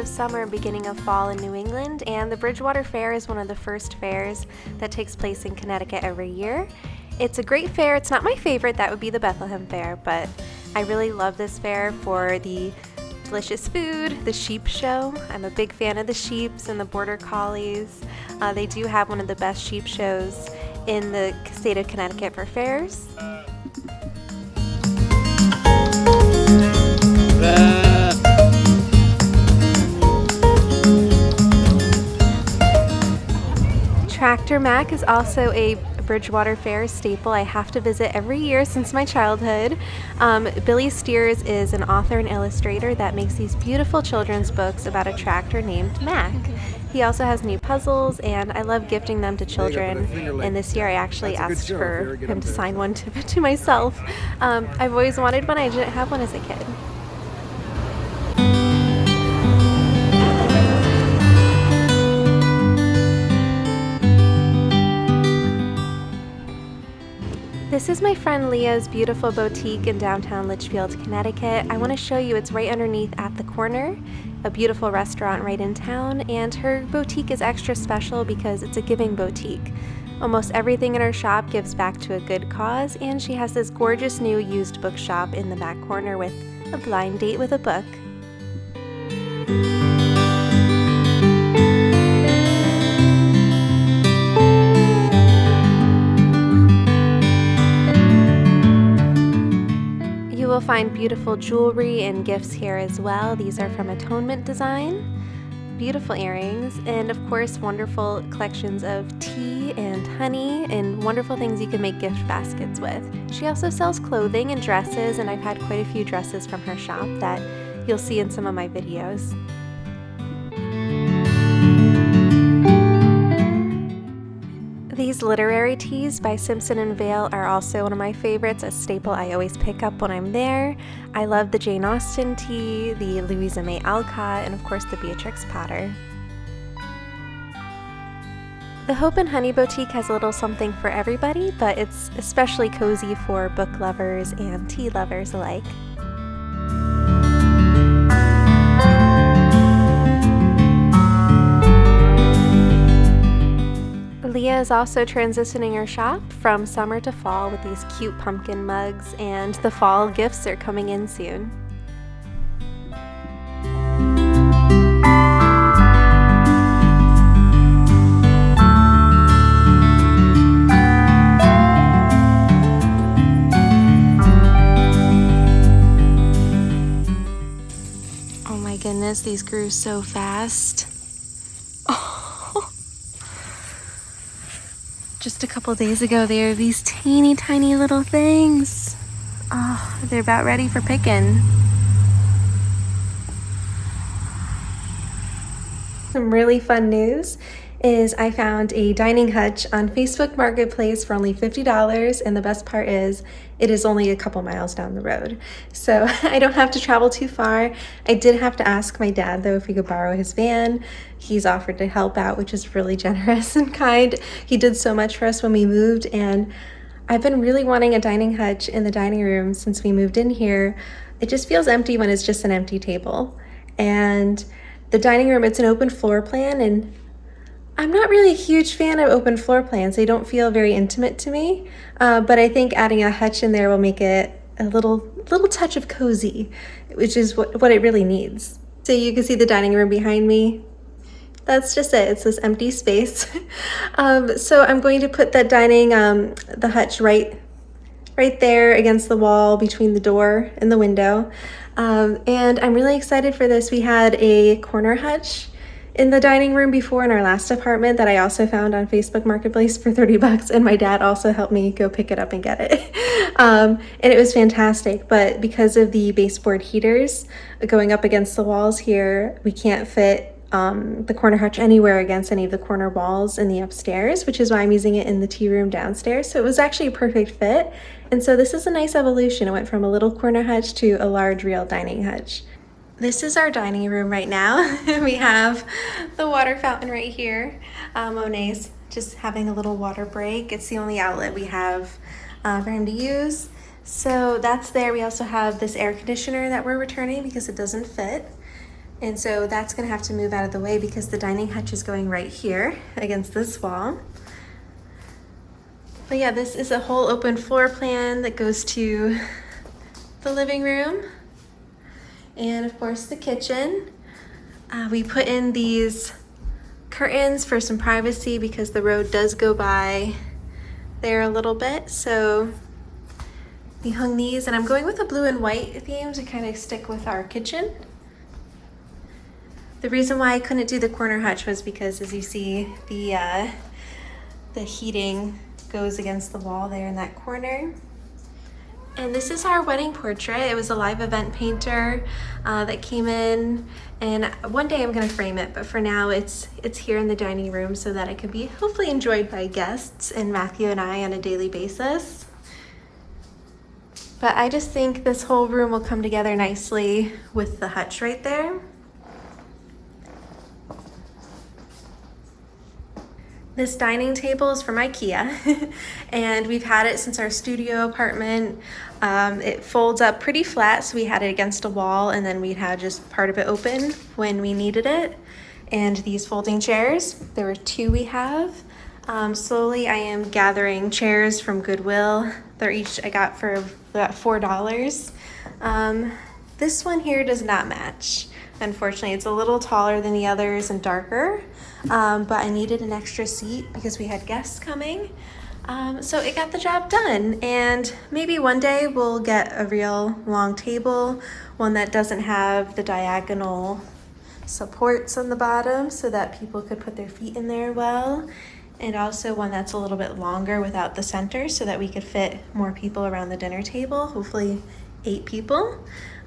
of summer, beginning of fall in New England, and the Bridgewater Fair is one of the first fairs that takes place in Connecticut every year. It's a great fair. It's not my favorite, that would be the Bethlehem Fair, but I really love this fair for the delicious food, the sheep show. I'm a big fan of the sheeps and the border collies. They do have one of the best sheep shows in the state of Connecticut for fairs. Tractor Mac is also a Bridgewater Fair staple I have to visit every year since my childhood. Billy Steers is an author and illustrator that makes these beautiful children's books about a tractor named Mac. He also has new puzzles, and I love gifting them to children, and this year I actually asked for him to sign one to myself. I've always wanted one, I didn't have one as a kid. This is my friend Leah's beautiful boutique in downtown Litchfield, Connecticut. I want to show you, it's right underneath at the corner, a beautiful restaurant right in town, and her boutique is extra special because it's a giving boutique. Almost everything in her shop gives back to a good cause, and she has this gorgeous new used bookshop in the back corner with a blind date with a book. You will find beautiful jewelry and gifts here as well. These are from Atonement Design. Beautiful earrings, and of course wonderful collections of tea and honey and wonderful things you can make gift baskets with. She also sells clothing and dresses, and I've had quite a few dresses from her shop that you'll see in some of my videos. These literary teas by Simpson and Vale are also one of my favorites, a staple I always pick up when I'm there. I love the Jane Austen tea, the Louisa May Alcott, and of course the Beatrix Potter. The Hope and Honey Boutique has a little something for everybody, but it's especially cozy for book lovers and tea lovers alike. Leah is also transitioning her shop from summer to fall with these cute pumpkin mugs, and the fall gifts are coming in soon. Oh my goodness, these grew so fast. Just a couple days ago, they were these teeny tiny little things. Oh, they're about ready for picking. Some really fun news is I found a dining hutch on Facebook Marketplace for only $50, and the best part is it is only a couple miles down the road. So I don't have to travel too far. I did have to ask my dad though if he could borrow his van. He's offered to help out, which is really generous and kind. He did so much for us when we moved, and I've been really wanting a dining hutch in the dining room since we moved in here. It just feels empty when it's just an empty table. And the dining room, it's an open floor plan, and I'm not really a huge fan of open floor plans. They don't feel very intimate to me, but I think adding a hutch in there will make it a little touch of cozy, which is what it really needs. So you can see the dining room behind me. That's just it. It's this empty space. So I'm going to put that the hutch right there against the wall between the door and the window. And I'm really excited for this. We had a corner hutch in the dining room before in our last apartment that I also found on Facebook Marketplace for $30, and my dad also helped me go pick it up and get it. And it was fantastic, but because of the baseboard heaters going up against the walls here, we can't fit the corner hutch anywhere against any of the corner walls in the upstairs, which is why I'm using it in the tea room downstairs. So it was actually a perfect fit. And so this is a nice evolution. It went from a little corner hutch to a large real dining hutch. This is our dining room right now. We have the water fountain right here. Monet's just having a little water break. It's the only outlet we have for him to use. So that's there. We also have this air conditioner that we're returning because it doesn't fit. And so that's gonna have to move out of the way because the dining hutch is going right here against this wall. But yeah, this is a whole open floor plan that goes to the living room and of course the kitchen. We put in these curtains for some privacy because the road does go by there a little bit. So we hung these, and I'm going with a blue and white theme to kind of stick with our kitchen. The reason why I couldn't do the corner hutch was because, as you see, the heating goes against the wall there in that corner. And this is our wedding portrait. It was a live event painter that came in, and one day I'm gonna frame it, but for now it's here in the dining room so that it can be hopefully enjoyed by guests and Matthew and I on a daily basis. But I just think this whole room will come together nicely with the hutch right there. This dining table is from IKEA and we've had it since our studio apartment. It folds up pretty flat, so we had it against a wall and then we'd have just part of it open when we needed it. And these folding chairs, there were 2 we have. Slowly I am gathering chairs from Goodwill. They're each, I got for about $4. This one here does not match. Unfortunately, it's a little taller than the others and darker, but I needed an extra seat because we had guests coming. So it got the job done, and maybe one day we'll get a real long table, one that doesn't have the diagonal supports on the bottom so that people could put their feet in there well, and also one that's a little bit longer without the center so that we could fit more people around the dinner table, hopefully 8 people.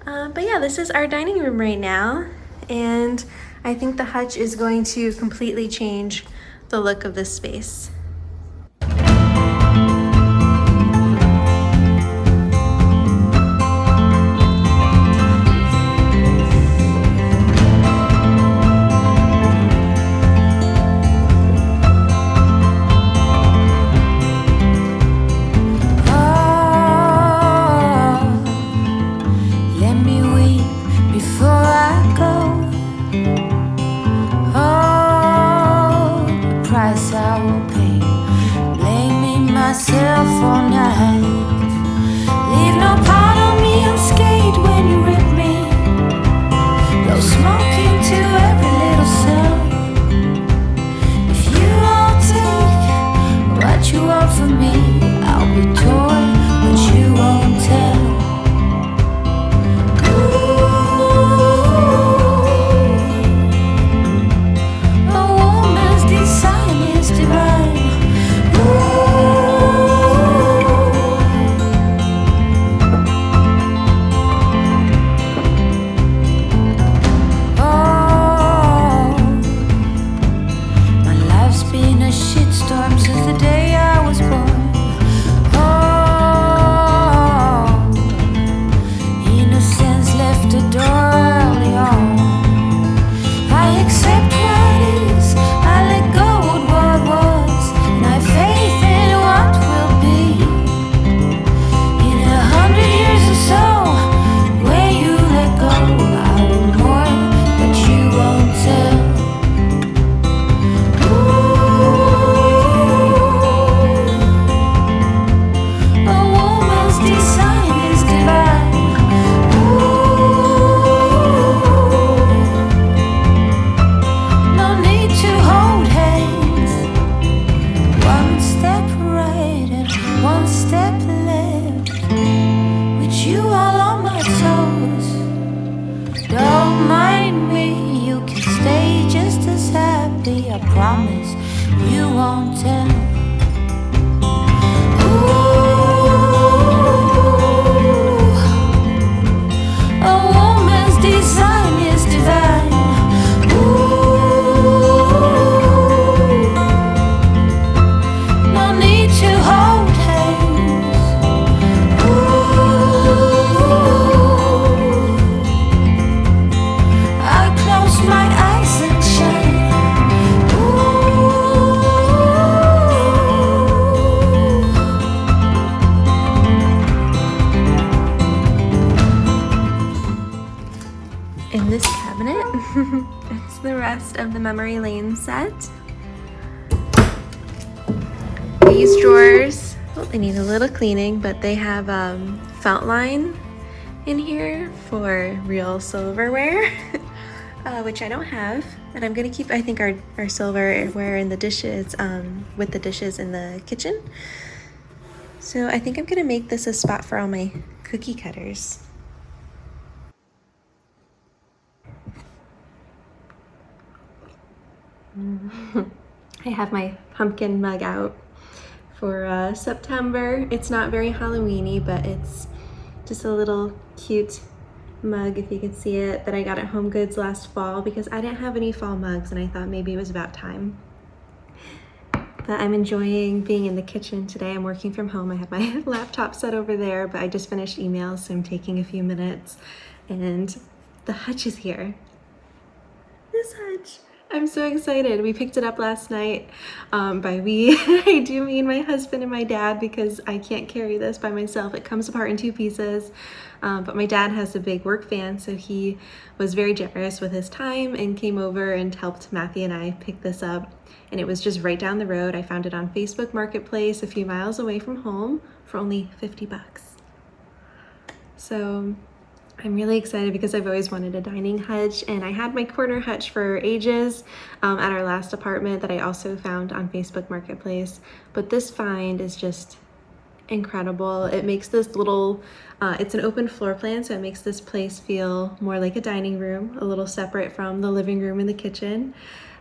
But yeah, this is our dining room right now, and I think the hutch is going to completely change the look of this space. of the memory lane set. These drawers, well, they need a little cleaning, but they have felt line in here for real silverware, which I don't have. And I'm gonna keep, I think, our silverware in the dishes, with the dishes in the kitchen. So I think I'm gonna make this a spot for all my cookie cutters. I have my pumpkin mug out for September. It's not very Halloween-y, but it's just a little cute mug, if you can see it, that I got at Home Goods last fall because I didn't have any fall mugs and I thought maybe it was about time. But I'm enjoying being in the kitchen today. I'm working from home. I have my laptop set over there, but I just finished emails, so I'm taking a few minutes. And the Hutch is here. This Hutch. I'm so excited. We picked it up last night. By we, I do mean my husband and my dad because I can't carry this by myself. It comes apart in 2 pieces. But my dad has a big work van, so he was very generous with his time and came over and helped Matthew and I pick this up. And it was just right down the road. I found it on Facebook Marketplace a few miles away from home for only 50 bucks. So I'm really excited because I've always wanted a dining hutch, and I had my corner hutch for ages at our last apartment that I also found on Facebook Marketplace. But this find is just incredible. It makes this little, it's an open floor plan, so it makes this place feel more like a dining room, a little separate from the living room and the kitchen.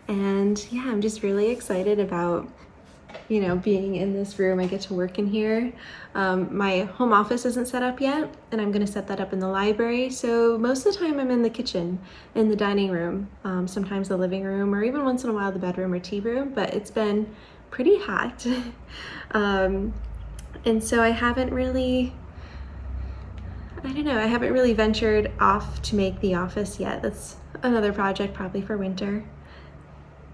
And yeah, I'm just really excited about, you know, being in this room. I get to work in here. My home office isn't set up yet, and I'm gonna set that up in the library. So most of the time I'm in the kitchen, in the dining room, sometimes the living room, or even once in a while the bedroom or tea room, but it's been pretty hot. And so I haven't really, I haven't really ventured off to make the office yet. That's another project probably for winter.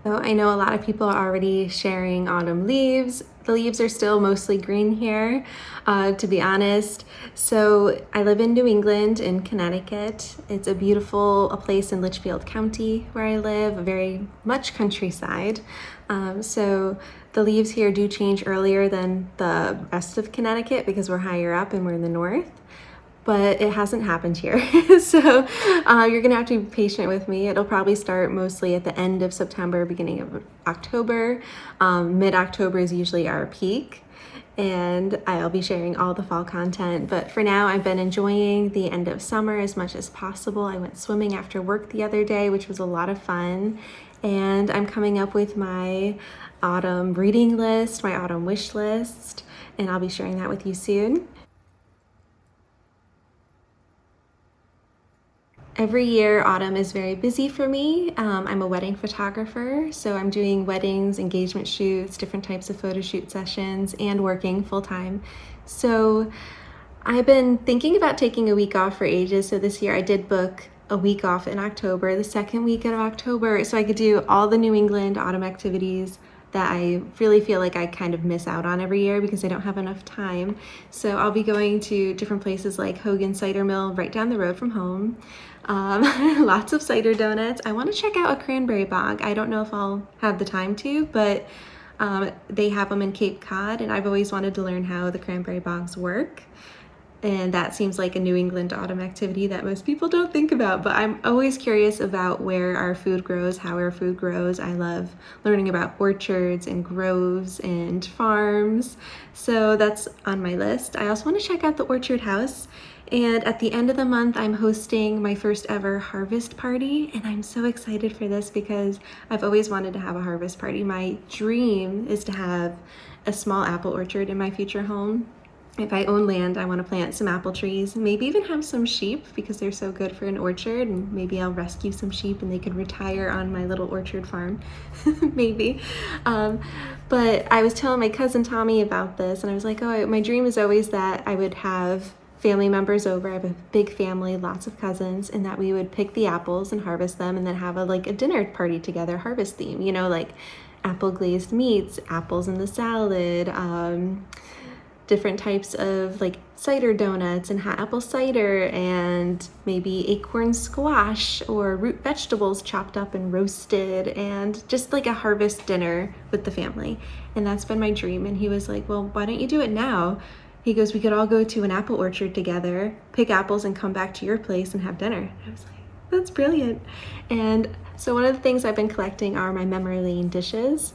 So I know a lot of people are already sharing autumn leaves. The leaves are still mostly green here, to be honest. So I live in New England, in Connecticut. It's a beautiful place in Litchfield County where I live, very much countryside. So the leaves here do change earlier than the rest of Connecticut because we're higher up and we're in the north. But it hasn't happened here. So you're gonna have to be patient with me. It'll probably start mostly at the end of September, beginning of October. Mid-October is usually our peak, and I'll be sharing all the fall content. But for now, I've been enjoying the end of summer as much as possible. I went swimming after work the other day, which was a lot of fun. And I'm coming up with my autumn reading list, my autumn wish list, and I'll be sharing that with you soon. Every year, autumn is very busy for me. I'm a wedding photographer, so I'm doing weddings, engagement shoots, different types of photo shoot sessions, and working full-time. So I've been thinking about taking a week off for ages, so this year I did book a week off in October, the second week of October, so I could do all the New England autumn activities that I really feel like I kind of miss out on every year because I don't have enough time. So I'll be going to different places like Hogan Cider Mill right down the road from home. Lots of cider donuts. I want to check out a cranberry bog. I don't know if I'll have the time to, but they have them in Cape Cod, and I've always wanted to learn how the cranberry bogs work. And that seems like a New England autumn activity that most people don't think about, but I'm always curious about where our food grows, how our food grows. I love learning about orchards and groves and farms, so that's on my list. I also want to check out the Orchard House, and at the end of the month, I'm hosting my first ever harvest party, and I'm so excited for this because I've always wanted to have a harvest party. My dream is to have a small apple orchard in my future home. If I own land, I want to plant some apple trees, maybe even have some sheep because they're so good for an orchard, and maybe I'll rescue some sheep and they could retire on my little orchard farm, maybe. But I was telling my cousin Tommy about this, and I was like, oh, my dream is always that I would have family members over. I have a big family, lots of cousins, and that we would pick the apples and harvest them and then have a dinner party together, harvest theme, like apple glazed meats, apples in the salad, different types of like cider donuts and hot apple cider, and maybe acorn squash or root vegetables chopped up and roasted, and just like a harvest dinner with the family. And that's been my dream. And he was like, well, why don't you do it now? He goes, we could all go to an apple orchard together, pick apples, and come back to your place and have dinner. I was like, that's brilliant. And so one of the things I've been collecting are my memory lane dishes.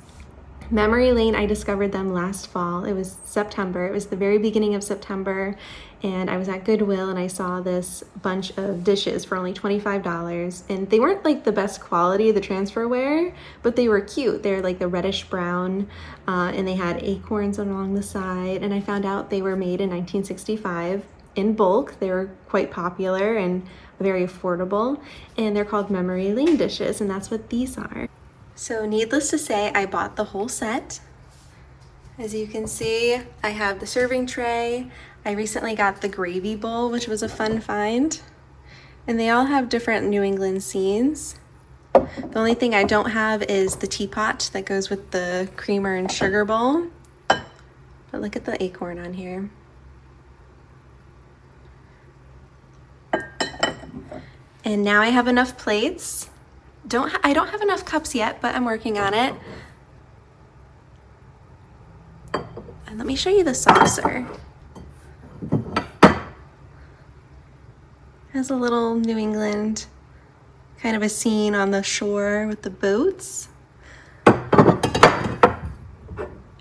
Memory lane, I discovered them last fall. It was September. It was the very beginning of September, and I was at Goodwill and I saw this bunch of dishes for only $25. And they weren't like the best quality, the transferware, but they were cute. They're like the reddish brown, and they had acorns along the side. And I found out they were made in 1965 in bulk. They were quite popular and very affordable, and they're called memory lane dishes, and that's what these are. So needless to say, I bought the whole set. As you can see, I have the serving tray. I recently got the gravy bowl, which was a fun find. And they all have different New England scenes. The only thing I don't have is the teapot that goes with the creamer and sugar bowl. But look at the acorn on here. And now I have enough plates. I don't have enough cups yet, but I'm working on it. And let me show you the saucer. It has a little New England kind of a scene on the shore with the boats.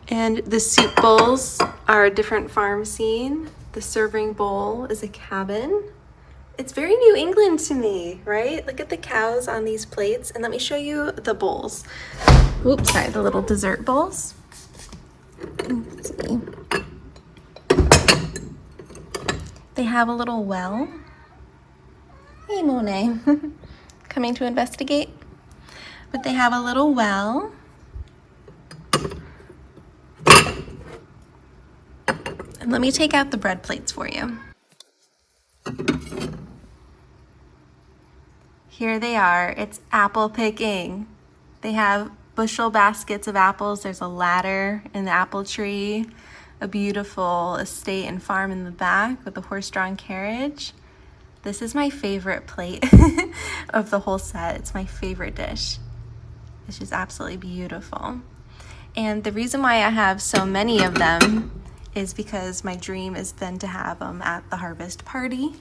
And the soup bowls are a different farm scene. The serving bowl is a cabin. It's very New England to me, right? Look at the cows on these plates. And let me show you the bowls. Oops, sorry, the little dessert bowls. Let's see. They have a little well. Hey, Monet. Coming to investigate. But they have a little well. And let me take out the bread plates for you. Here they are. It's apple picking. They have bushel baskets of apples. There's a ladder in the apple tree, a beautiful estate and farm in the back with a horse-drawn carriage. This is my favorite plate of the whole set. It's my favorite dish. It's just absolutely beautiful. And the reason why I have so many of them is because my dream has been to have them at the harvest party.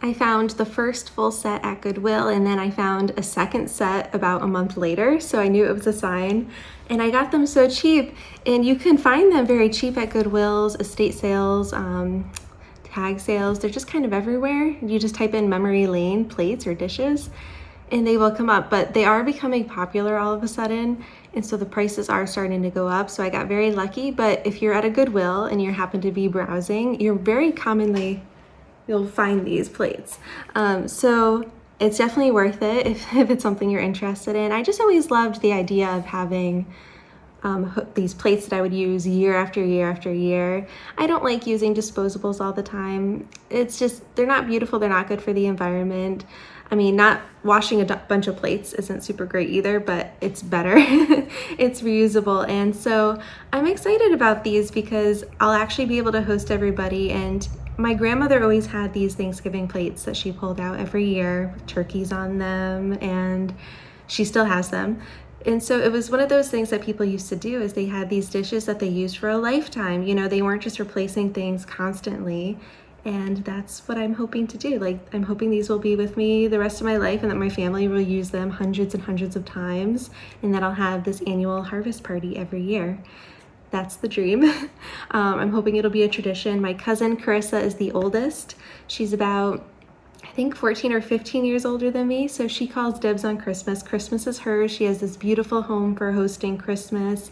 I found the first full set at Goodwill, and then I found a second set about a month later, so I knew it was a sign. And I got them so cheap, and you can find them very cheap at Goodwill's, estate sales, tag sales. They're just kind of everywhere. You just type in memory lane plates or dishes, and they will come up. But they are becoming popular all of a sudden, and so the prices are starting to go up. So I got very lucky, but if you're at a Goodwill and you happen to be browsing, you'll find these plates. So it's definitely worth it if it's something you're interested in. I just always loved the idea of having these plates that I would use year after year after year. I don't like using disposables all the time. It's just, they're not beautiful, they're not good for the environment. I mean, not washing a bunch of plates isn't super great either, but it's better. It's reusable. And so I'm excited about these because I'll actually be able to host everybody. And my grandmother always had these Thanksgiving plates that she pulled out every year with turkeys on them, and she still has them. And so it was one of those things that people used to do, is they had these dishes that they used for a lifetime. You know, they weren't just replacing things constantly. And that's what I'm hoping to do. Like, I'm hoping these will be with me the rest of my life, and that my family will use them hundreds and hundreds of times, and that I'll have this annual harvest party every year. That's the dream. I'm hoping it'll be a tradition. My cousin Carissa is the oldest. She's about, I think, 14 or 15 years older than me, so she calls dibs on Christmas. Christmas is hers. She has this beautiful home for hosting Christmas.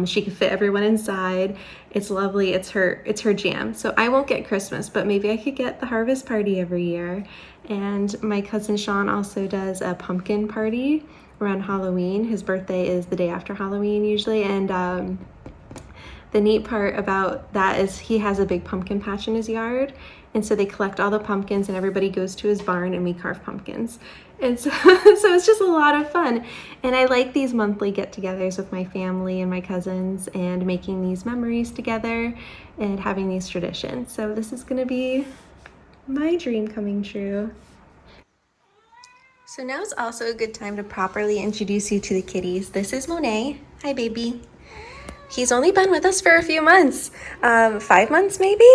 She can fit everyone inside. It's lovely. It's her jam. So I won't get Christmas, but maybe I could get the harvest party every year. And my cousin Sean also does a pumpkin party around Halloween. His birthday is the day after Halloween usually, and the neat part about that is he has a big pumpkin patch in his yard, And so they collect all the pumpkins and everybody goes to his barn and we carve pumpkins. And so, so it's just a lot of fun. And I like these monthly get-togethers with my family and my cousins and making these memories together and having these traditions. So this is gonna be my dream coming true. So now is also a good time to properly introduce you to the kitties. This is Monet. Hi, baby. He's only been with us for a few months, 5 months maybe?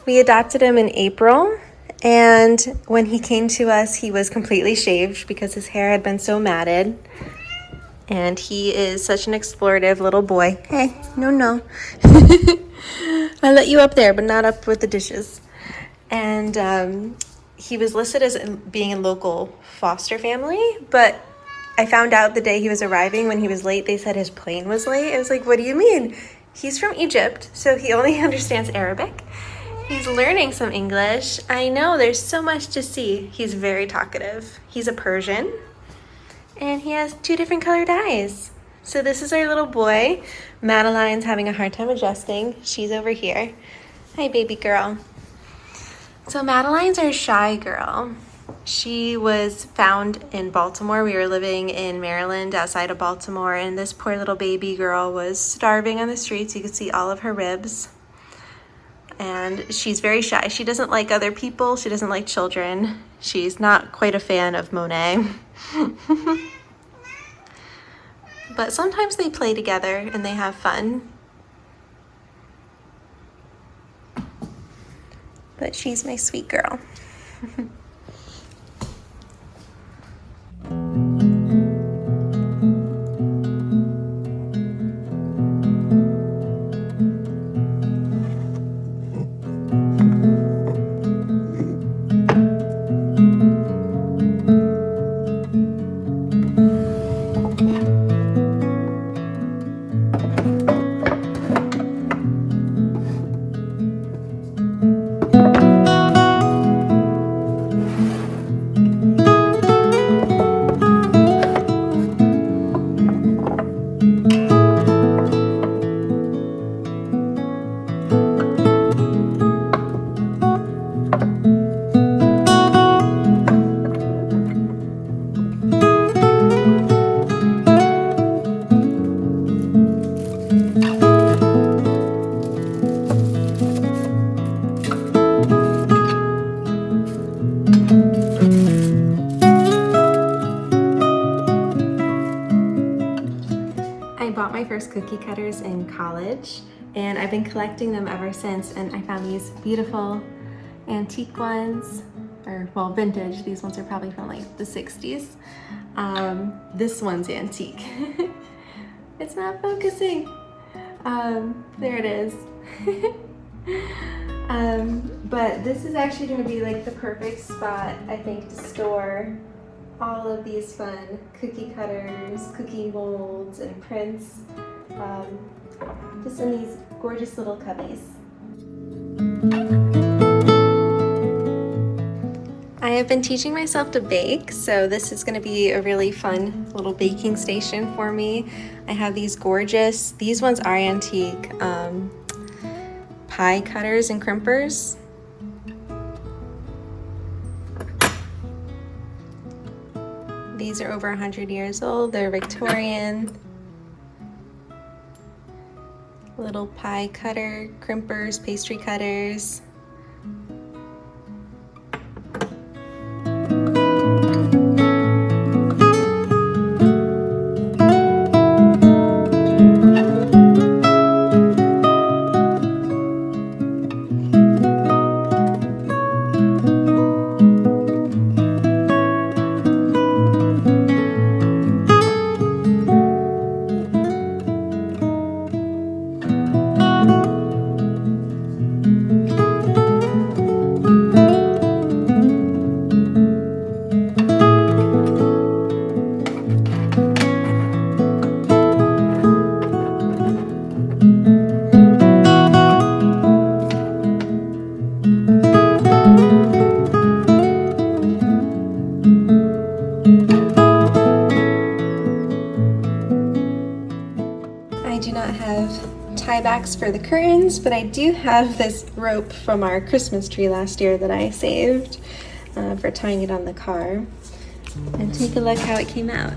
We adopted him in April, and when he came to us, he was completely shaved because his hair had been so matted. And he is such an explorative little boy. Hey, no. I let you up there, but not up with the dishes. And he was listed as being in local foster family, but I found out the day he was arriving when he was late, they said his plane was late. I was like, what do you mean? He's from Egypt, so he only understands Arabic. He's learning some English. I know, there's so much to see. He's very talkative. He's a Persian, and he has 2 different colored eyes. So this is our little boy. Madeline's having a hard time adjusting. She's over here. Hi, baby girl. So Madeline's our shy girl. She was found in Baltimore. We were living in Maryland outside of Baltimore, and this poor little baby girl was starving on the streets. You could see all of her ribs. And she's very shy. She doesn't like other people. She doesn't like children. She's not quite a fan of Monet. But sometimes they play together and they have fun. But she's my sweet girl. My first cookie cutters in college, and I've been collecting them ever since, and I found these beautiful antique ones, or well, vintage. These ones are probably from like the 60s. This one's antique. It's not focusing. There it is. But this is actually going to be like the perfect spot, I think, to store all of these fun cookie cutters, cookie molds, and prints, just in these gorgeous little cubbies. I have been teaching myself to bake, so this is going to be a really fun little baking station for me. I have these gorgeous, these ones are antique, pie cutters and crimpers. These are over 100 years old. They're Victorian. Little pie cutter, crimpers, pastry cutters. tie backs for the curtains, but I do have this rope from our Christmas tree last year that I saved for tying it on the car. And take a look how it came out.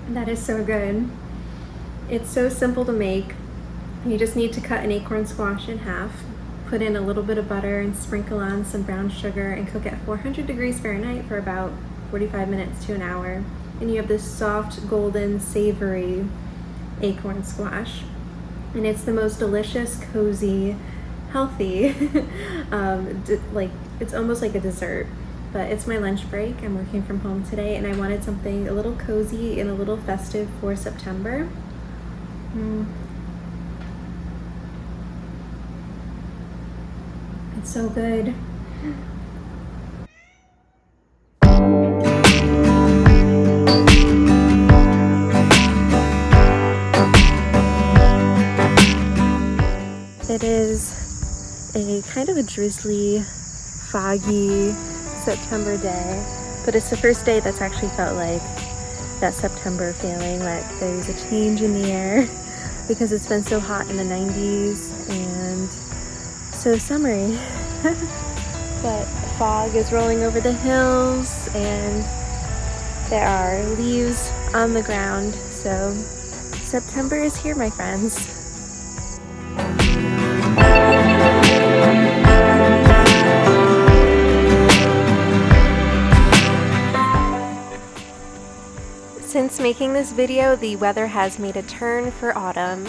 That is so good. It's so simple to make. You just need to cut an acorn squash in half, put in a little bit of butter and sprinkle on some brown sugar and cook at 400 degrees Fahrenheit for about 45 minutes to an hour. And you have this soft, golden, savory acorn squash. And it's the most delicious, cozy, healthy, it's almost like a dessert. But it's my lunch break. I'm working from home today and I wanted something a little cozy and a little festive for September. It's so good. It is a kind of a drizzly, foggy September day, but it's the first day that's actually felt like that September feeling, that there's a change in the air because it's been so hot in the 90s and so summery. But fog is rolling over the hills and there are leaves on the ground, so September is here, my friends. Since making this video, the weather has made a turn for autumn.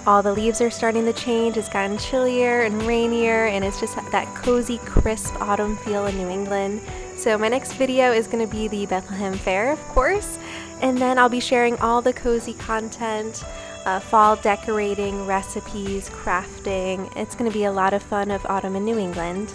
All the leaves are starting to change, it's gotten chillier and rainier, and it's just that cozy, crisp autumn feel in New England. So my next video is going to be the Bethlehem Fair, of course, and then I'll be sharing all the cozy content, fall decorating, recipes, crafting. It's going to be a lot of fun of autumn in New England.